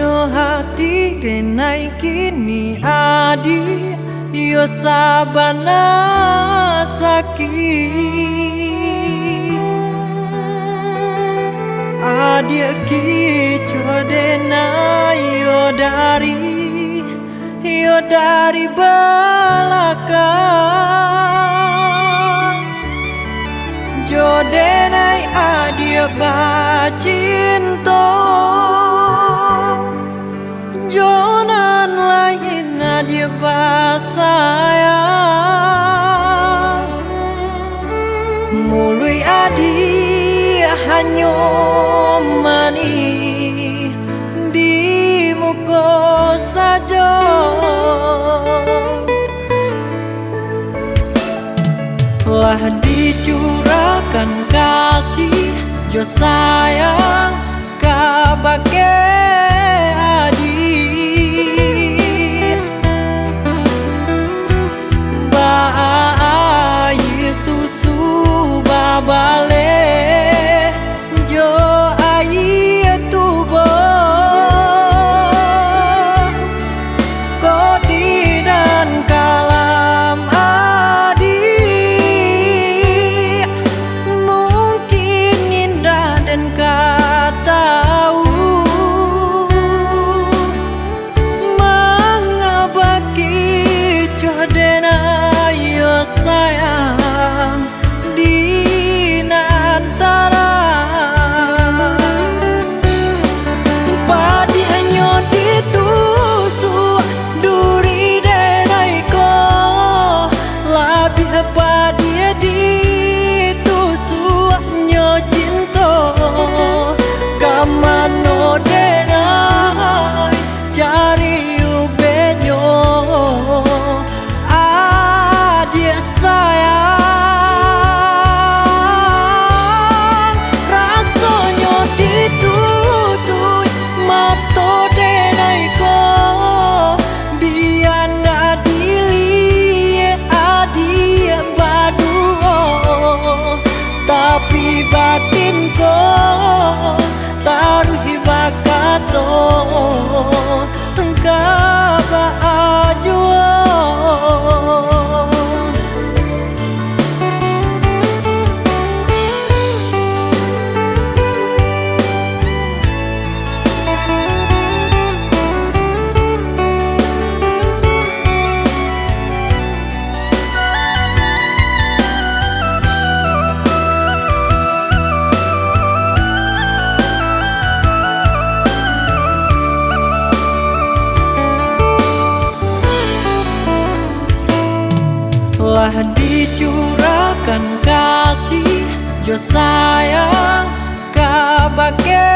Nyo hati denai kini adi yo sabana sakit adi kicu denai yo dari belakang jo denai adi bacinto jonan lain dia sayang mului adi hanyo mani di muka saja lah dicurahkan kasih jo sayang kabake bale jo ai tubo kodi dan kalam adi mungkin indah dan tahu mengabaki codena yo sayang di antara padi hanyo ditusuk duri denai ko labih padi ditusuk nyo cinto kamano denai cari ubenyo adia sayang batin ko taruh bakato engkau ajua lah dicurahkan kasih jo sayang kabake